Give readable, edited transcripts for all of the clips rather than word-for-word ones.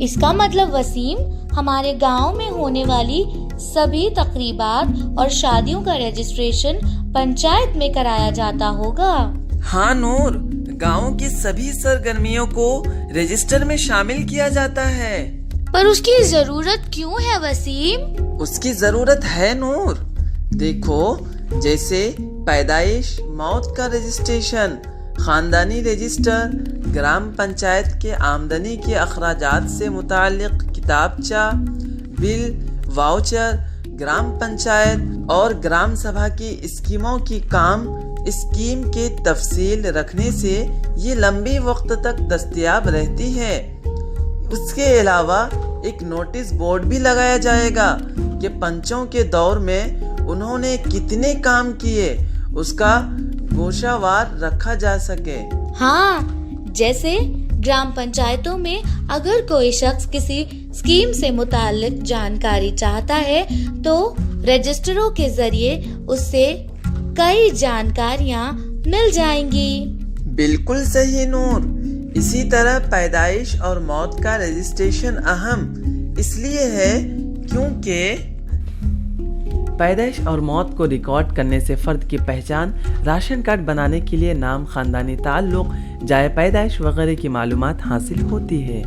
اس کا مطلب وسیم ہمارے گاؤں میں ہونے والی سبھی تقریبات اور شادیوں کا رجسٹریشن پنچایت میں کرایا جاتا ہوگا۔ ہاں نور، گاؤں کی سبھی سرگرمیوں کو رجسٹر میں شامل کیا جاتا ہے۔ پر اس کی ضرورت کیوں ہے وسیم؟ اس کی ضرورت ہے نور، دیکھو جیسے پیدائش، موت کا رجسٹریشن، خاندانی رجسٹر، گرام پنچایت کے آمدنی کے اخراجات سے متعلق کتابچہ، بل، واؤچر، گرام پنچایت اور گرام سبھا کی اسکیموں کی اسکیم کے تفصیل رکھنے سے یہ لمبی وقت تک دستیاب رہتی ہے۔ اس کے علاوہ ایک نوٹس بورڈ بھی لگایا جائے گا کہ پنچوں کے دور میں انہوں نے کتنے کام کیے، اس کا گوشہ وار رکھا جا سکے۔ ہاں، جیسے گرام پنچایتوں میں اگر کوئی شخص کسی اسکیم سے متعلق جانکاری چاہتا ہے تو رجسٹروں کے ذریعے اس سے کئی جانکاریاں مل جائیں گی۔ بالکل صحیح نور، اسی طرح پیدائش اور موت کا رجسٹریشن اہم اس لیے ہے کیونکہ پیدائش اور موت کو ریکارڈ کرنے سے فرد کی پہچان، راشن کارڈ بنانے کے لیے نام، خاندانی تعلق، جائے پیدائش وغیرہ کی معلومات حاصل ہوتی ہے۔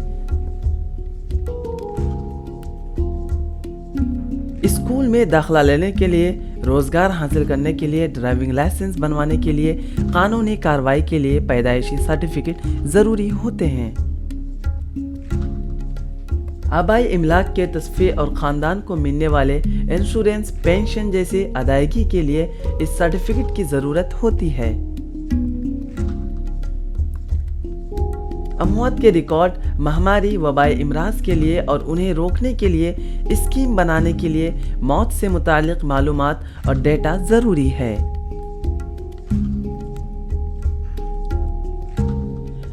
اسکول میں داخلہ لینے کے لیے، روزگار حاصل کرنے کے لیے، ڈرائیونگ لائسنس بنوانے کے لیے، قانونی کارروائی کے لیے پیدائشی سرٹیفکیٹ ضروری ہوتے ہیں۔ آبائی املاک کے تصفیے اور خاندان کو ملنے والے انشورنس، پینشن جیسے ادائیگی کے لیے اس سرٹیفکیٹ کی ضرورت ہوتی ہے۔ اموات کے ریکارڈ، مہاماری، وبائی امراض کے لیے اور انہیں روکنے کے لیے اسکیم بنانے کے لیے موت سے متعلق معلومات اور ڈیٹا ضروری ہے۔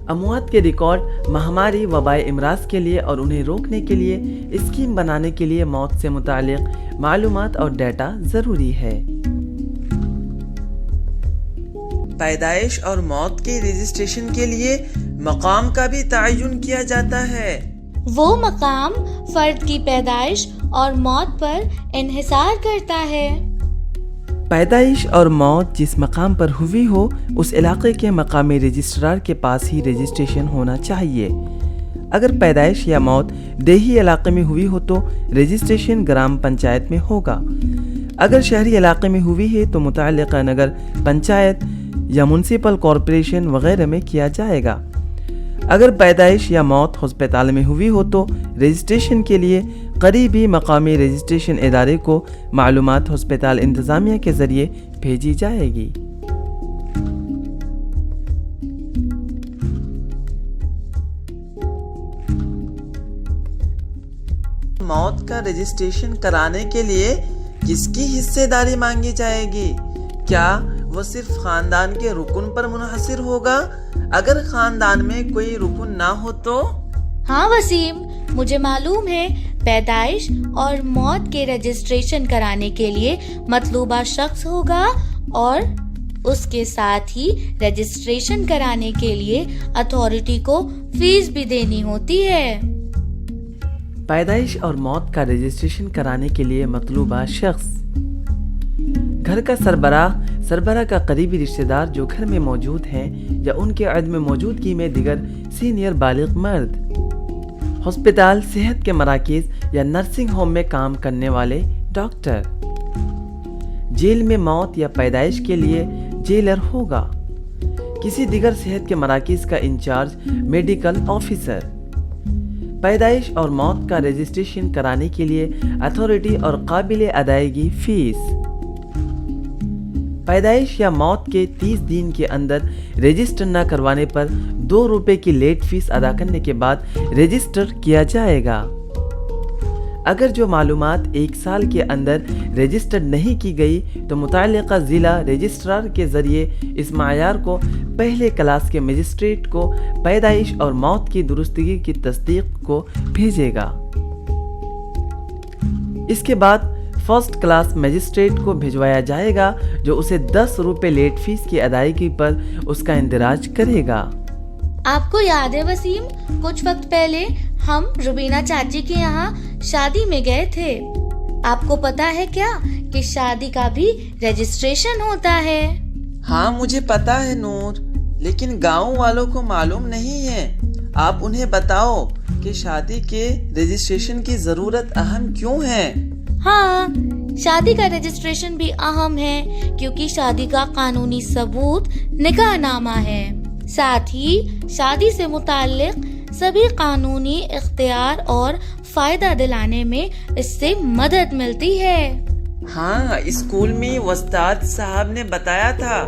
اموات کے ریکارڈ، مہاماری، وبائی امراض کے لیے اور انہیں روکنے کے لیے اسکیم بنانے کے لیے موت سے متعلق معلومات اور ڈیٹا ضروری ہے۔ پیدائش اور موت کے رجسٹریشن کے لیے مقام کا بھی تعین کیا جاتا ہے۔ وہ مقام فرد کی پیدائش اور موت پر انحصار کرتا ہے۔ پیدائش اور موت جس مقام پر ہوئی ہو، اس علاقے کے مقامی رجسٹرار کے پاس ہی رجسٹریشن ہونا چاہیے۔ اگر پیدائش یا موت دیہی علاقے میں ہوئی ہو تو رجسٹریشن گرام پنچایت میں ہوگا۔ اگر شہری علاقے میں ہوئی ہے تو متعلقہ نگر پنچایت یا میونسپل کارپوریشن وغیرہ میں کیا جائے گا۔ اگر پیدائش یا موت ہسپتال میں ہوئی ہو تو رجسٹریشن کے لیے قریبی مقامی رجسٹریشن ادارے کو معلومات ہسپتال انتظامیہ کے ذریعے بھیجی جائے گی۔ موت کا رجسٹریشن کرانے کے لیے کس کی حصے داری مانگی جائے گی؟ کیا وہ صرف خاندان کے رکن پر منحصر ہوگا؟ اگر خاندان میں کوئی رکن نہ ہو تو؟ ہاں وسیم، مجھے معلوم ہے پیدائش اور موت کے رجسٹریشن کرانے کے لیے مطلوبہ شخص ہوگا اور اس کے ساتھ ہی رجسٹریشن کرانے کے لیے اتھارٹی کو فیس بھی دینی ہوتی ہے۔ پیدائش اور موت کا رجسٹریشن کرانے کے لیے مطلوبہ شخص: گھر کا سربراہ کا قریبی رشتہ دار جو گھر میں موجود ہیں یا ان کے عدم موجودگی میں دیگر سینئر بالغ مرد، ہسپتال، صحت کے مراکز یا نرسنگ ہوم میں کام کرنے والے ڈاکٹر، جیل میں موت یا پیدائش کے لیے جیلر ہوگا، کسی دیگر صحت کے مراکز کا انچارج میڈیکل آفیسر۔ پیدائش اور موت کا رجسٹریشن کرانے کے لیے اتھارٹی اور قابل ادائیگی فیس: پیدائش یا موت کے 30 دن کے اندر رجسٹر نہ کروانے پر 2 روپے کی لیٹ فیس ادا کرنے کے بعد رجسٹر کیا جائے گا۔ اگر جو معلومات 1 سال کے اندر رجسٹر نہیں کی گئی تو متعلقہ ضلع رجسٹرار کے ذریعے اس معیار کو پہلے کلاس کے مجسٹریٹ کو پیدائش اور موت کی درستگی کی تصدیق کو بھیجے گا۔ اس کے بعد فرسٹ کلاس مجسٹریٹ کو بھجوایا جائے گا جو اسے 10 روپے لیٹ فیس کی ادائیگی پر اس کا اندراج کرے گا۔ آپ کو یاد ہے وسیم، کچھ وقت پہلے ہم روبینہ چاچی کے یہاں شادی میں گئے تھے. آپ کو پتا ہے کیا کہ شادی کا بھی رجسٹریشن ہوتا ہے؟ ہاں مجھے پتا ہے نور، لیکن گاؤں والوں کو معلوم نہیں ہے. آپ انہیں بتاؤ کہ شادی کے رجسٹریشن کی ضرورت اہم کیوں ہے. ہاں، شادی کا رجسٹریشن بھی اہم ہے کیونکہ شادی کا قانونی ثبوت نکاح نامہ ہے. ساتھ ہی شادی سے متعلق سبھی قانونی اختیار اور فائدہ دلانے میں اس سے مدد ملتی ہے. ہاں، اسکول میں استاد صاحب نے بتایا تھا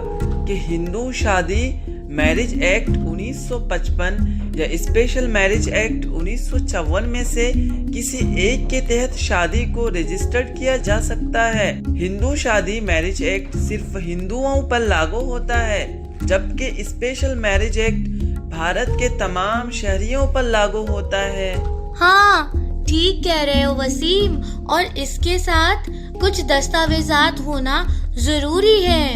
کہ ہندو شادی میرج ایکٹ 1955 یا اسپیشل میرج ایکٹ 1954 میں سے کسی ایک کے تحت شادی کو رجسٹرڈ کیا جا سکتا ہے. ہندو شادی میرج ایکٹ صرف ہندوؤں پر لاگو ہوتا ہے، جبکہ اسپیشل میرج ایکٹ بھارت کے تمام شہریوں پر لاگو ہوتا ہے. ہاں، ٹھیک کہہ رہے ہو وسیم، اور اس کے ساتھ کچھ دستاویزات ہونا ضروری ہے.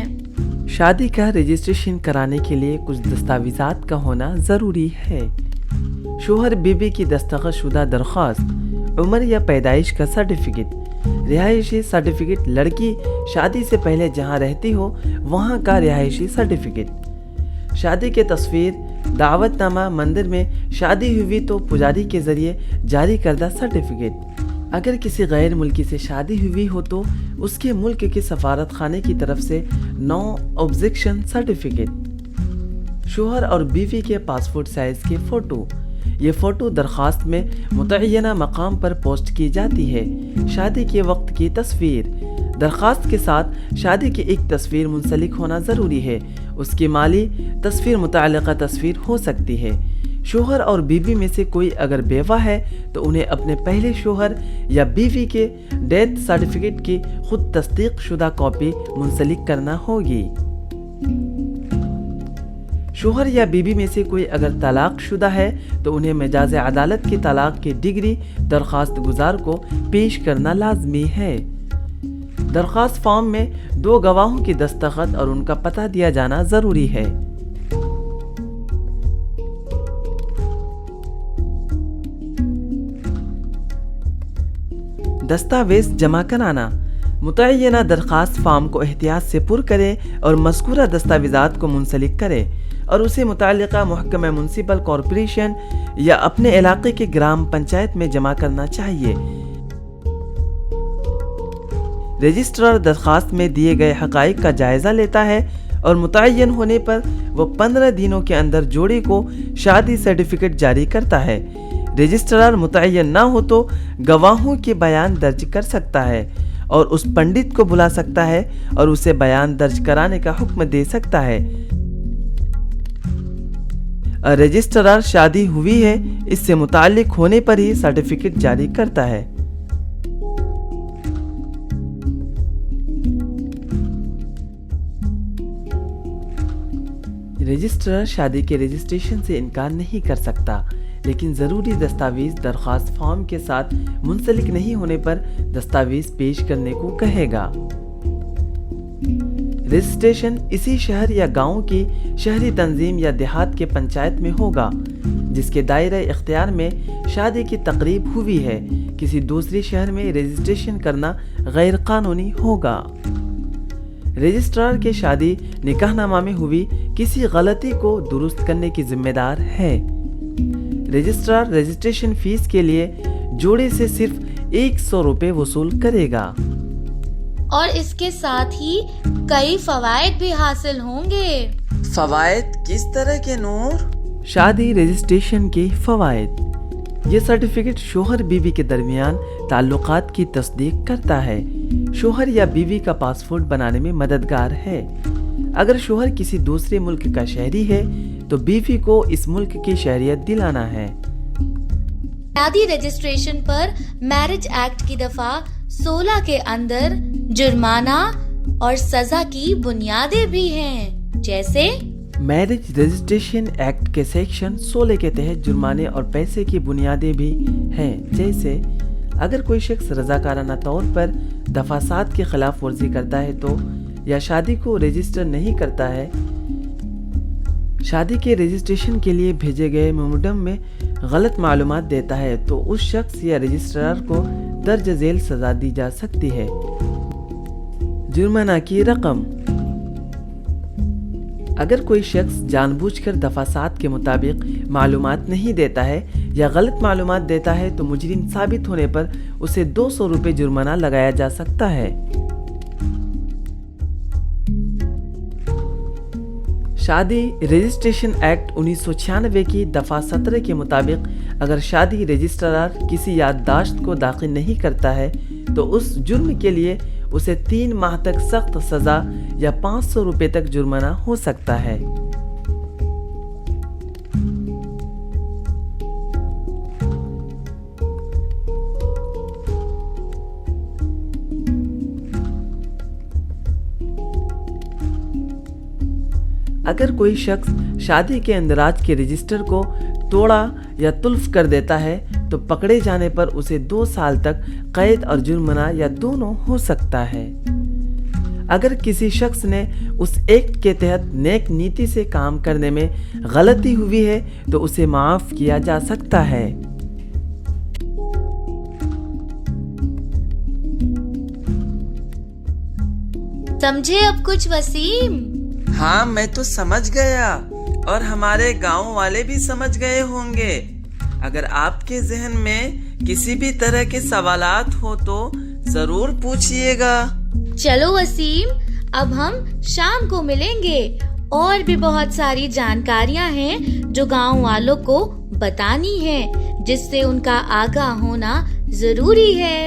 شادی کا رجسٹریشن کرانے کے لیے کچھ دستاویزات کا ہونا ضروری ہے. شوہر بیوی کی دستخط شدہ درخواست، عمر یا پیدائش کا سرٹیفکیٹ، رہائشی سرٹیفکیٹ، لڑکی شادی سے پہلے جہاں رہتی ہو وہاں کا رہائشی سرٹیفکیٹ، شادی کے تصویر، دعوت نامہ، مندر میں شادی ہوئی تو پجاری کے ذریعے جاری کردہ سرٹیفکیٹ. اگر کسی غیر ملکی سے شادی ہوئی ہو تو اس کے ملک کے سفارت خانے کی طرف سے نو آبجیکشن سرٹیفکیٹ. شوہر اور بیوی کے پاسپورٹ سائز کے فوٹو، یہ فوٹو درخواست میں متعینہ مقام پر پوسٹ کی جاتی ہے. شادی کے وقت کی تصویر، درخواست کے ساتھ شادی کی ایک تصویر منسلک ہونا ضروری ہے. اس کی مالی تصویر متعلقہ تصویر ہو سکتی ہے. شوہر اور بیوی میں سے کوئی اگر بیوہ ہے تو انہیں اپنے پہلے شوہر یا بیوی کے ڈیتھ سرٹیفکیٹ کی خود تصدیق شدہ کاپی منسلک کرنا ہوگی. شوہر یا بیوی میں سے کوئی اگر طلاق شدہ ہے تو انہیں مجاز عدالت کی طلاق کی ڈگری درخواست گزار کو پیش کرنا لازمی ہے. درخواست فارم میں 2 گواہوں کی دستخط اور ان کا پتہ دیا جانا ضروری ہے. دستاویز جمع کرانا، متعینہ درخواست فارم کو احتیاط سے پر کریں اور مذکورہ دستاویزات کو منسلک کریں اور اسے متعلقہ محکمہ میونسپل کارپوریشن یا اپنے علاقے کے گرام پنچایت میں جمع کرنا چاہیے. رجسٹرار درخواست میں دیے گئے حقائق کا جائزہ لیتا ہے اور متعین ہونے پر وہ 15 دنوں کے اندر جوڑے کو شادی سرٹیفکیٹ جاری کرتا ہے. رجسٹرار متعین نہ ہو تو گواہوں کے بیان درج کر سکتا ہے اور اس پنڈت کو بلا سکتا ہے اور اسے بیان درج کرانے کا حکم دے سکتا ہے. رجسٹرار شادی ہوئی ہے اس سے متعلق ہونے پر ہی سرٹیفکیٹ جاری کرتا ہے. رجسٹرار شادی کے رجسٹریشن سے انکار نہیں کر سکتا، لیکن ضروری دستاویز درخواست فارم کے ساتھ منسلک نہیں ہونے پر دستاویز پیش کرنے کو کہے گا. رجسٹریشن اسی شہر یا گاؤں کی شہری تنظیم یا دیہات کے پنچایت میں ہوگا جس کے دائرہ اختیار میں شادی کی تقریب ہوئی ہے. کسی دوسری شہر میں رجسٹریشن کرنا غیر قانونی ہوگا. رجسٹرار کے شادی نکاح نامہ میں ہوئی کسی غلطی کو درست کرنے کی ذمہ دار ہے. رجسٹرار رجسٹریشن فیس کے لیے جوڑے سے صرف 100 روپے وصول کرے گا. اور اس کے ساتھ ہی کئی فوائد بھی حاصل ہوں گے. فوائد کس طرح کے نور؟ شادی رجسٹریشن کے فوائد: یہ سرٹیفکیٹ شوہر بیوی کے درمیان تعلقات کی تصدیق کرتا ہے. شوہر یا بیوی کا پاسپورٹ بنانے میں مددگار ہے. اگر شوہر کسی دوسرے ملک کا شہری ہے تو بیوی کو اس ملک کی شہریت دلانا ہے. شادی رجسٹریشن پر میرج ایکٹ کی دفعہ 16 کے اندر جرمانہ اور سزا کی بنیادیں بھی ہیں، جیسے میرج رجسٹریشن ایکٹ کے سیکشن 16 کے تحت جرمانے اور پیسے کی بنیادیں بھی ہیں، جیسے اگر کوئی شخص رضاکارانہ طور پر دفعہ 7 کی خلاف ورزی کرتا ہے تو یا شادی کو رجسٹر نہیں کرتا ہے، شادی کے رجسٹریشن کے لیے بھیجے گئے میمورنڈم میں غلط معلومات دیتا ہے تو اس شخص یا رجسٹرار کو درج ذیل سزا دی جا سکتی ہے۔ جرمانہ کی رقم: اگر کوئی شخص جان بوجھ کر دفعہ 7 کے مطابق معلومات نہیں دیتا ہے یا غلط معلومات دیتا ہے تو مجرم ثابت ہونے پر اسے 200 روپے جرمانہ لگایا جا سکتا ہے۔ شادی رجسٹریشن ایکٹ 1996 کی دفعہ 17 کے مطابق اگر شادی رجسٹرار کسی یادداشت کو داخل نہیں کرتا ہے تو اس جرم کے لیے اسے 3 ماہ تک سخت سزا یا 500 روپے تک جرمانہ ہو سکتا ہے۔ اگر کوئی شخص شادی کے اندراج کے رجسٹر کو توڑا یا تلف کر دیتا ہے تو پکڑے جانے پر اسے 2 سال تک قید اور جرمانہ یا دونوں ہو سکتا ہے۔ اگر کسی شخص نے اس ایکٹ کے تحت نیک نیتی سے کام کرنے میں غلطی ہوئی ہے تو اسے معاف کیا جا سکتا ہے۔ سمجھے اب کچھ وسیم؟ ہاں میں تو سمجھ گیا اور ہمارے گاؤں والے بھی سمجھ گئے ہوں گے۔ اگر آپ کے ذہن میں کسی بھی طرح کے سوالات ہو تو ضرور پوچھئے گا۔ چلو وسیم، اب ہم شام کو ملیں گے، اور بھی بہت ساری جانکاریاں ہیں جو گاؤں والوں کو بتانی ہیں، جس سے ان کا آگاہ ہونا ضروری ہے۔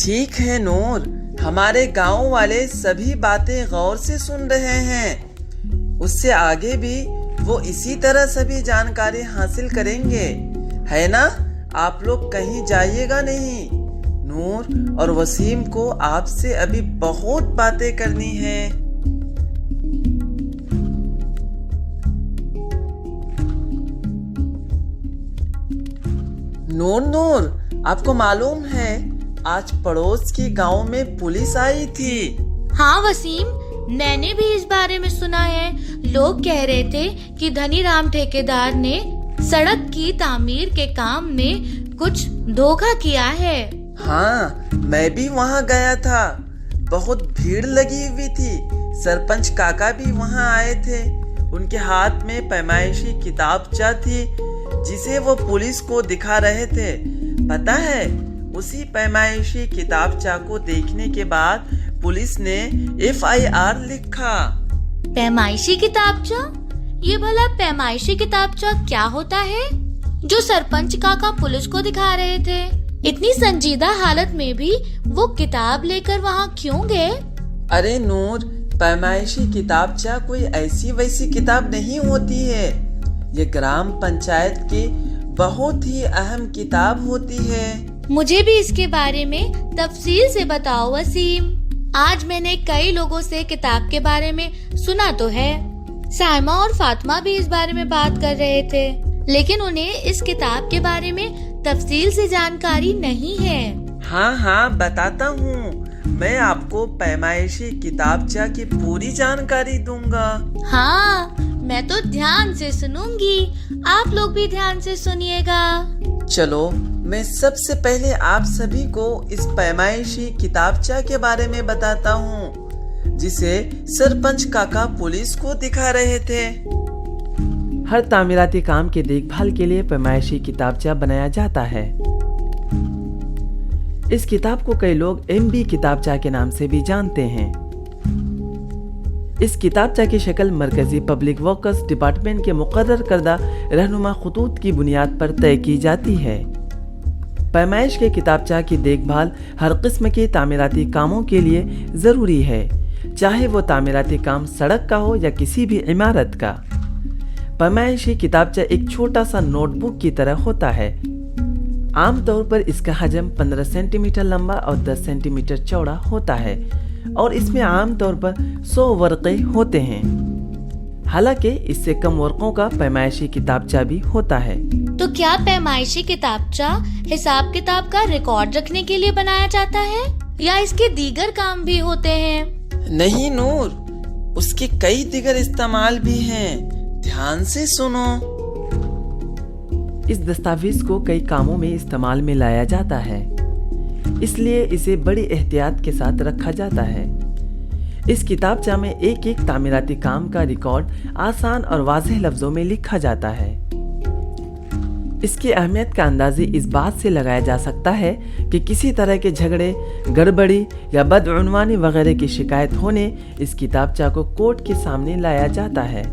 ٹھیک ہے نور، ہمارے گاؤں والے سبھی باتیں غور سے سن رہے ہیں، اس سے آگے بھی وہ اسی طرح سبھی جانکاری حاصل کریں گے، ہے نا؟ آپ لوگ کہیں جائیے گا نہیں۔ نور اور وسیم کو آپ سے ابھی بہت باتیں کرنی ہیں۔ نور آپ کو معلوم ہے آج پڑوس کے گاؤں میں پولیس آئی تھی۔ ہاں وسیم، میں نے بھی اس بارے میں سنا ہے۔ لوگ کہہ رہے تھے کہ دھنی رام ٹھیکیدار نے سڑک کی تعمیر کے کام میں کچھ دھوکہ کیا ہے۔ ہاں میں بھی وہاں گیا تھا، بہت بھیڑ لگی ہوئی تھی۔ سرپنچ کاکا بھی وہاں آئے تھے، ان کے ہاتھ میں پیمائشی کتابچہ تھی جسے وہ پولیس کو دکھا رہے تھے۔ پتہ ہے، اسی پیمائشی کتابچہ کو دیکھنے کے بعد پولیس نے FIR لکھا۔ پیمائشی کتابچہ؟ یہ بھلا پیمائشی کتابچہ کیا ہوتا ہے جو سرپنچ کاکا پولیس کو دکھا رہے تھے؟ اتنی سنجیدہ حالت میں بھی وہ کتاب لے کر وہاں کیوں گئے؟ ارے نور، پیمائشی کتابچہ کوئی ایسی ویسی کتاب نہیں ہوتی ہے، یہ گرام پنچایت کی بہت ہی اہم کتاب ہوتی ہے۔ مجھے بھی اس کے بارے میں تفصیل سے بتاؤ وسیم۔ آج میں نے کئی لوگوں سے کتاب کے بارے میں سنا تو ہے، سائمہ اور فاطمہ بھی اس بارے میں بات کر رہے تھے، لیکن انہیں اس کتاب کے بارے میں تفصیل سے جانکاری نہیں ہے۔ ہاں بتاتا ہوں، میں آپ کو پیمائشی کتابچہ کی پوری جانکاری دوں گا۔ ہاں میں تو دھیان سے سنوں گی، آپ لوگ بھی دھیان سے سنیے گا۔ چلو میں سب سے پہلے آپ سبھی کو اس پیمائشی کتابچہ کے بارے میں بتاتا ہوں جسے سرپنچ کاکا پولیس کو دکھا رہے تھے۔ ہر تعمیراتی کام کی دیکھ بھال کے لیے پیمائشی کتابچہ بنایا جاتا ہے۔ اس کتاب کو کئی لوگ MB کتابچہ کے نام سے بھی جانتے ہیں۔ اس کتابچہ کی شکل مرکزی پبلک ورکس ڈپارٹمنٹ کے مقرر کردہ رہنما خطوط کی بنیاد پر طے کی جاتی ہے۔ پیمائش کے کتابچہ کی دیکھ بھال ہر قسم کے تعمیراتی کاموں کے لیے ضروری ہے، چاہے وہ تعمیراتی کام سڑک کا ہو یا کسی بھی عمارت کا۔ پیمائشی کتابچہ ایک چھوٹا سا نوٹ بک کی طرح ہوتا ہے۔ عام طور پر اس کا حجم 15 سینٹی میٹر لمبا اور 10 سینٹی میٹر چوڑا ہوتا ہے، اور اس میں عام طور پر 100 ورقے ہوتے ہیں۔ حالانکہ اس سے کم ورقوں کا پیمائشی کتابچہ بھی ہوتا ہے۔ تو کیا پیمائشی کتابچہ حساب کتاب کا ریکارڈ رکھنے کے لیے بنایا جاتا ہے یا اس کے دیگر کام بھی ہوتے ہیں؟ نہیں نور، اس کے کئی دیگر استعمال بھی ہیں، دھیان سے سنو۔ اس دستاویز کو کئی کاموں میں استعمال میں لایا جاتا ہے، اس لیے اسے بڑی احتیاط کے ساتھ رکھا جاتا ہے۔ اس کتابچہ میں ایک ایک تعمیراتی کام کا ریکارڈ آسان اور واضح لفظوں میں لکھا جاتا ہے۔ اس کی اہمیت کا اندازہ اس بات سے لگایا جا سکتا ہے کہ کسی طرح کے جھگڑے، گڑبڑی یا بدعنوانی وغیرہ کی شکایت ہونے اس کتابچہ کو کورٹ کے سامنے لایا جاتا ہے۔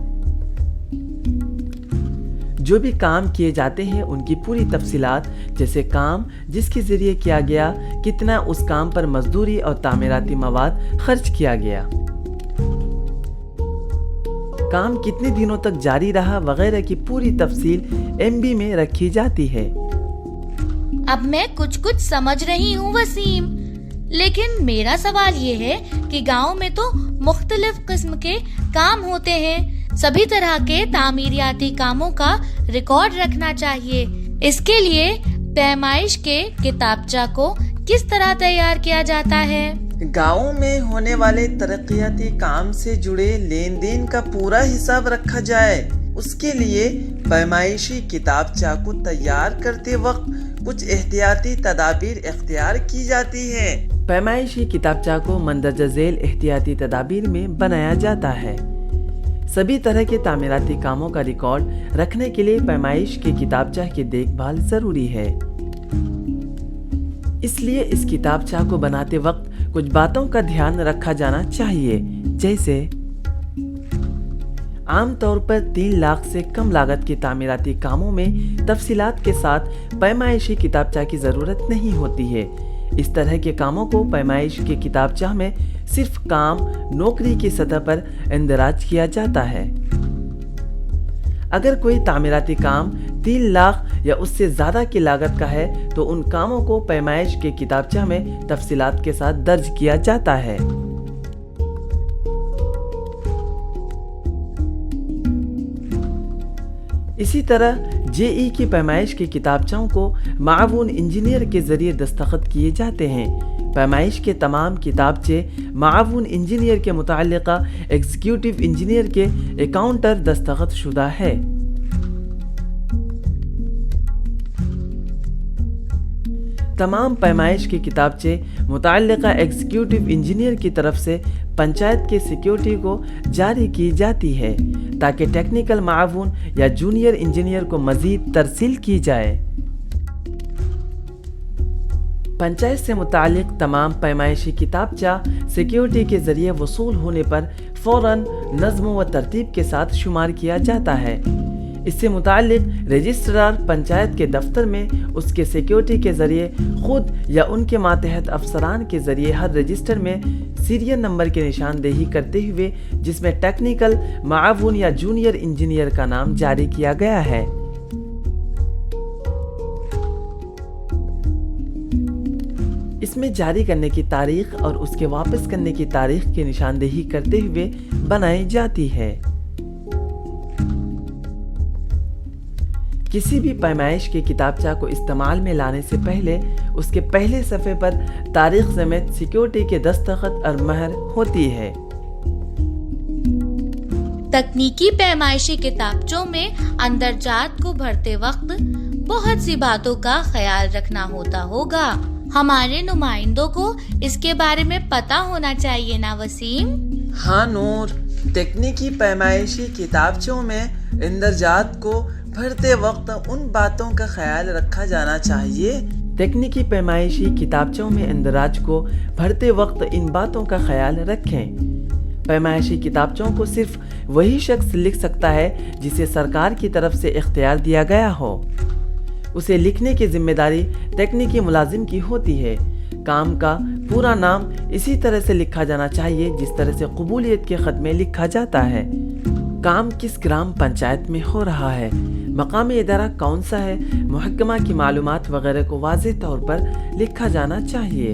جو بھی کام کیے جاتے ہیں ان کی پوری تفصیلات، جیسے کام جس کے ذریعے کیا گیا، کتنا اس کام پر مزدوری اور تعمیراتی مواد خرچ کیا گیا، کام کتنے دنوں تک جاری رہا وغیرہ کی پوری تفصیل MB میں رکھی جاتی ہے۔ اب میں کچھ سمجھ رہی ہوں وسیم، لیکن میرا سوال یہ ہے کہ گاؤں میں تو مختلف قسم کے کام ہوتے ہیں، سبھی طرح کے تعمیراتی کاموں کا ریکارڈ رکھنا چاہیے۔ اس کے لیے پیمائش کے کتابچہ کو کس طرح تیار کیا جاتا ہے؟ گاؤں میں ہونے والے ترقیاتی کام سے جڑے لین دین کا پورا حساب رکھا جائے، اس کے لیے پیمائشی کتابچہ کو تیار کرتے وقت کچھ احتیاطی تدابیر اختیار کی جاتی ہیں۔ پیمائشی کتابچہ کو مندرجہ ذیل احتیاطی تدابیر میں بنایا جاتا ہے۔ سبھی طرح کے تعمیراتی کاموں کا ریکارڈ رکھنے کے لیے پیمائش کے کتابچہ کی دیکھ بھال ضروری ہے۔ اس لیے اس کتابچہ کو بناتے وقت کچھ باتوں کا دھیان رکھا جانا چاہیے، جیسے عام طور پر 3 لاکھ سے کم لاگت کے تعمیراتی کاموں میں تفصیلات کے ساتھ پیمائشی کتابچہ کی ضرورت نہیں ہوتی ہے۔ اس طرح کے کاموں کو پیمائش کے کتابچہ میں صرف کام نوکری کی سطح پر اندراج کیا جاتا ہے۔ اگر کوئی تعمیراتی کام 3 لاکھ یا اس سے زیادہ کی لاگت کا ہے تو ان کاموں کو پیمائش کے کتابچہ میں تفصیلات کے ساتھ درج کیا جاتا ہے۔ اسی طرح JE کی پیمائش کے کتابچوں کو معاون انجینئر کے ذریعے دستخط کیے جاتے ہیں۔ پیمائش کے تمام کتابچے معاون انجینئر کے متعلقہ ایگزیکٹو انجینئر کے اکاؤنٹر دستخط شدہ ہے۔ تمام پیمائش کے کتابچے متعلقہ ایگزیکٹو انجینئر کی طرف سے پنچایت کے سیکیورٹی کو جاری کی جاتی ہے تاکہ ٹیکنیکل معاون یا جونیئر انجینئر کو مزید ترسیل کی جائے۔ پنچایت سے متعلق تمام پیمائشی کتابچہ سیکیورٹی کے ذریعے وصول ہونے پر فوراً نظم و ترتیب کے ساتھ شمار کیا جاتا ہے۔ اس سے متعلق رجسٹرار پنچایت کے دفتر میں اس کے سیکیورٹی کے ذریعے خود یا ان کے ماتحت افسران کے ذریعے ہر رجسٹر میں سیریل نمبر کی نشاندہی کرتے ہوئے جس میں ٹیکنیکل معاون یا جونیئر انجینئر کا نام جاری کیا گیا ہے۔ اس میں جاری کرنے کی تاریخ اور اس کے واپس کرنے کی تاریخ کی نشاندہی کرتے ہوئے بنائی جاتی ہے۔ کسی بھی پیمائش کے کتابچہ کو استعمال میں لانے سے پہلے اس کے پہلے صفحے پر تاریخ سمیت سیکیورٹی کے دستخط اور مہر ہوتی ہے۔ تکنیکی پیمائشی کتابچوں میں اندرجات کو بھرتے وقت بہت سی باتوں کا خیال رکھنا ہوتا ہوگا۔ ہمارے نمائندوں کو اس کے بارے میں پتہ ہونا چاہیے نا وسیم؟ ہاں نور، تکنیکی پیمائشی کتابچوں میں اندرجات کو بھرتے وقت ان باتوں کا خیال رکھا جانا چاہیے۔ تکنیکی پیمائشی کتابچوں میں اندراج کو بھرتے وقت ان باتوں کا خیال رکھیں۔ پیمائشی کتابچوں کو صرف وہی شخص لکھ سکتا ہے جسے سرکار کی طرف سے اختیار دیا گیا ہو۔ اسے لکھنے کی ذمہ داری تکنیکی ملازم کی ہوتی ہے۔ کام کا پورا نام اسی طرح سے لکھا جانا چاہیے جس طرح سے قبولیت کے خط میں لکھا جاتا ہے۔ کام کس گرام پنچایت میں ہو رہا ہے، مقامی ادارہ کون سا ہے، محکمہ کی معلومات وغیرہ کو واضح طور پر لکھا جانا چاہیے۔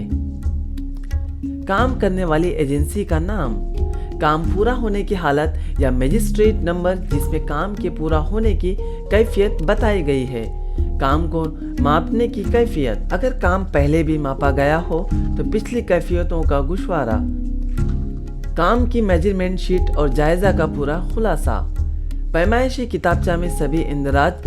کام کرنے والی ایجنسی کا نام، کام پورا ہونے کی حالت یا مجسٹریٹ نمبر جس میں کام کے پورا ہونے کی کیفیت بتائی گئی ہے، کام کو ماپنے کی کیفیت، اگر کام پہلے بھی ماپا گیا ہو تو پچھلی کیفیتوں کا گشوارہ، کام کی میجرمنٹ شیٹ اور جائزہ کا پورا خلاصہ۔ پیمائشی کتابچہ میں سبھی اندراج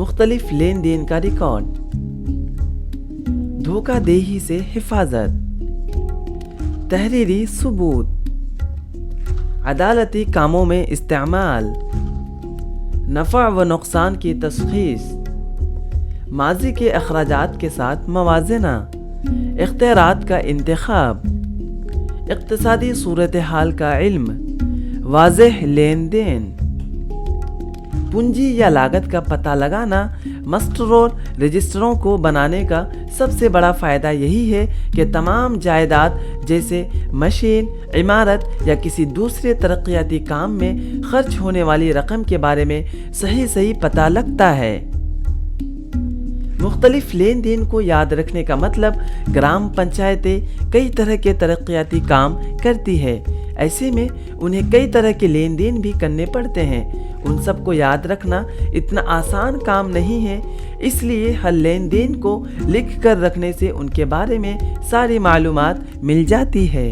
مختلف لین دین کا ریکارڈ، دھوکہ دہی سے حفاظت، تحریری ثبوت، عدالتی کاموں میں استعمال، نفع و نقصان کی تشخیص، ماضی کے اخراجات کے ساتھ موازنہ، اختیارات کا انتخاب، اقتصادی صورتحال کا علم، واضح لین دین، پونجی یا لاگت کا پتہ لگانا۔ مسٹرول رجسٹروں کو بنانے کا سب سے بڑا فائدہ یہی ہے کہ تمام جائیداد جیسے مشین، عمارت یا کسی دوسرے ترقیاتی کام میں خرچ ہونے والی رقم کے بارے میں صحیح پتہ لگتا ہے۔ مختلف لین دین کو یاد رکھنے کا مطلب گرام پنچایتیں کئی طرح کے ترقیاتی کام کرتی ہے، ایسے میں انہیں کئی طرح کے لین دین بھی کرنے پڑتے ہیں۔ ان سب کو یاد رکھنا اتنا آسان کام نہیں ہے، اس لیے ہر لین دین کو لکھ کر رکھنے سے ان کے بارے میں ساری معلومات مل جاتی ہے۔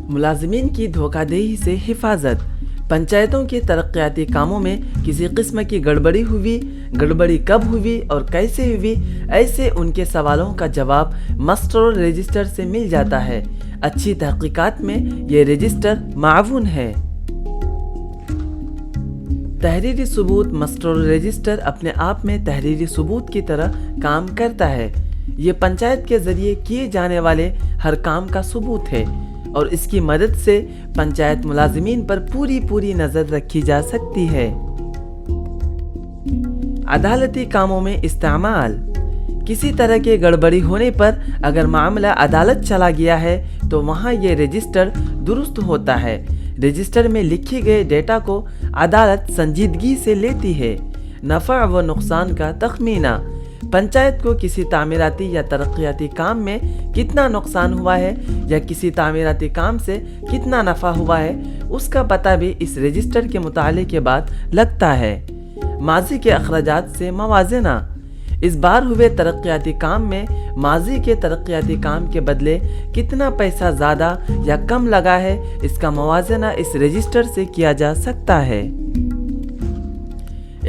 ملازمین کی دھوکہ دہی سے حفاظت۔ پنچایتوں کے ترقیاتی کاموں میں کسی قسم کی گڑبڑی کب ہوئی اور کیسے ہوئی، ایسے ان کے سوالوں کا جواب مسٹرول رجسٹر سے مل جاتا ہے۔ اچھی تحقیقات میں یہ رجسٹر معاون ہے۔ تحریری ثبوت۔ مسٹرول رجسٹر اپنے آپ میں تحریری ثبوت کی طرح کام کرتا ہے۔ یہ پنچایت کے ذریعے کیے جانے والے ہر کام کا ثبوت ہے اور اس کی مدد سے پنچایت ملازمین پر پوری نظر رکھی جا سکتی ہے۔ عدالتی کاموں میں استعمال۔ کسی طرح کے گڑبڑی ہونے پر اگر معاملہ عدالت چلا گیا ہے تو وہاں یہ رجسٹر درست ہوتا ہے۔ رجسٹر میں لکھی گئے ڈیٹا کو عدالت سنجیدگی سے لیتی ہے۔ نفع و نقصان کا تخمینہ۔ پنچایت کو کسی تعمیراتی یا ترقیاتی کام میں کتنا نقصان ہوا ہے یا کسی تعمیراتی کام سے کتنا نفع ہوا ہے، اس کا پتہ بھی اس رجسٹر کے مطالعے کے بعد لگتا ہے۔ ماضی کے اخراجات سے موازنہ۔ اس بار ہوئے ترقیاتی کام میں ماضی کے ترقیاتی کام کے بدلے کتنا پیسہ زیادہ یا کم لگا ہے، اس کا موازنہ اس رجسٹر سے کیا جا سکتا ہے۔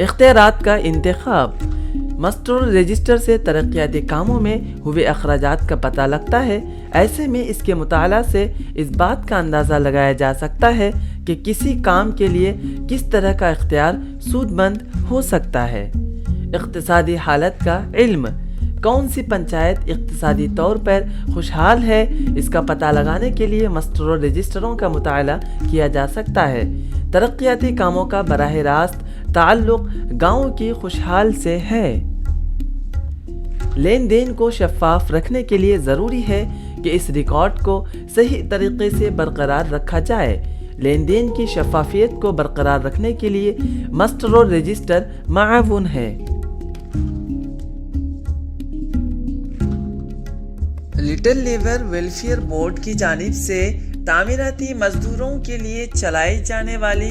اختیارات کا انتخاب۔ مسٹرول رجسٹر سے ترقیاتی کاموں میں ہوئے اخراجات کا پتہ لگتا ہے، ایسے میں اس کے مطالعہ سے اس بات کا اندازہ لگایا جا سکتا ہے کہ کسی کام کے لیے کس طرح کا اختیار سود مند ہو سکتا ہے۔ اقتصادی حالت کا علم۔ کون سی پنچایت اقتصادی طور پر خوشحال ہے، اس کا پتہ لگانے کے لیے مسٹرول رجسٹروں کا مطالعہ کیا جا سکتا ہے۔ ترقیاتی کاموں کا براہ راست تعلق گاؤں کی خوشحال سے ہے۔ لین دین کو شفاف رکھنے کے لیے ضروری ہے کہ اس ریکارڈ کو صحیح طریقے سے برقرار رکھا جائے۔ لین دین کی شفافیت کو برقرار رکھنے کے لیے مسٹرول رجسٹر معاون ہے۔ لٹل لیور ویلفیئر بورڈ کی جانب سے تعمیراتی مزدوروں کے لیے چلائی جانے والی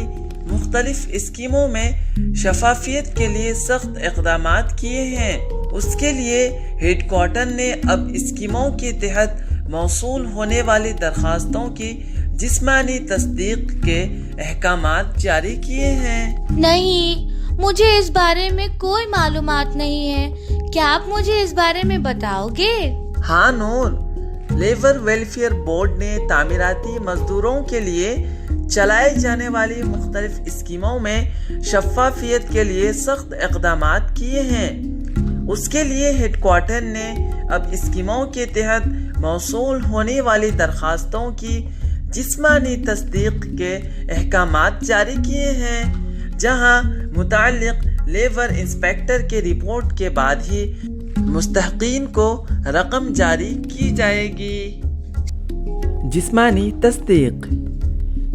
مختلف اسکیموں میں شفافیت کے لیے سخت اقدامات کیے ہیں۔ اس کے لیے ہیڈ کوارٹر نے اب اسکیموں کے تحت موصول ہونے والی درخواستوں کی جسمانی تصدیق کے احکامات جاری کیے ہیں۔ نہیں، مجھے اس بارے میں کوئی معلومات نہیں ہے، کیا آپ مجھے اس بارے میں بتاؤ گے؟ ہاں نور، لیبر ویلفیئر بورڈ نے تعمیراتی مزدوروں کے لیے چلائی جانے والی مختلف اسکیموں میں شفافیت کے لیے سخت اقدامات کیے ہیں۔ اس کے لیے ہیڈ کوارٹر نے اب اسکیموں کے تحت موصول ہونے والی درخواستوں کی جسمانی تصدیق کے احکامات جاری کیے ہیں، جہاں متعلق لیبر انسپیکٹر کے رپورٹ کے بعد ہی مستحقین کو رقم جاری کی جائے گی۔ جسمانی تصدیق۔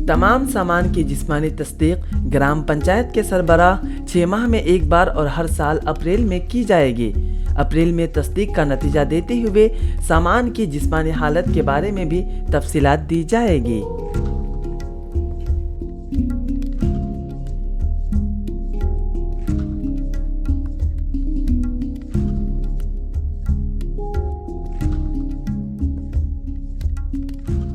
تمام سامان کی جسمانی تصدیق گرام پنچایت کے سربراہ 6 ماہ میں ایک بار اور ہر سال اپریل میں کی جائے گی۔ اپریل میں تصدیق کا نتیجہ دیتے ہوئے سامان کی جسمانی حالت کے بارے میں بھی تفصیلات دی جائے گی۔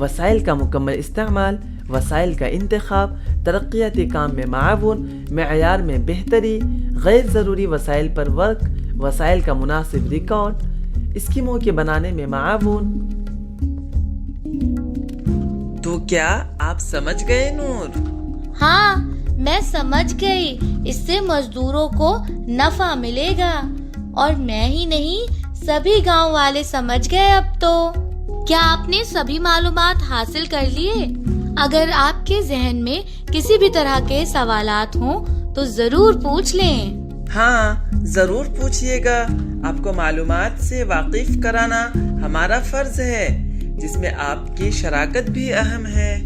وسائل کا مکمل استعمال، وسائل کا انتخاب، ترقیاتی کام میں معاون، معیار میں بہتری، غیر ضروری وسائل پر ورک، وسائل کا مناسب ریکارڈ، اسکیموں کے بنانے میں معاون۔ تو کیا آپ سمجھ گئے نور؟ ہاں میں سمجھ گئی، اس سے مزدوروں کو نفع ملے گا، اور میں ہی نہیں سبھی گاؤں والے سمجھ گئے اب تو۔ کیا آپ نے سبھی معلومات حاصل کر لیے؟ اگر آپ کے ذہن میں کسی بھی طرح کے سوالات ہوں تو ضرور پوچھ لیں۔ ہاں ضرور پوچھئے گا، آپ کو معلومات سے واقف کرانا ہمارا فرض ہے، جس میں آپ کی شراکت بھی اہم ہے۔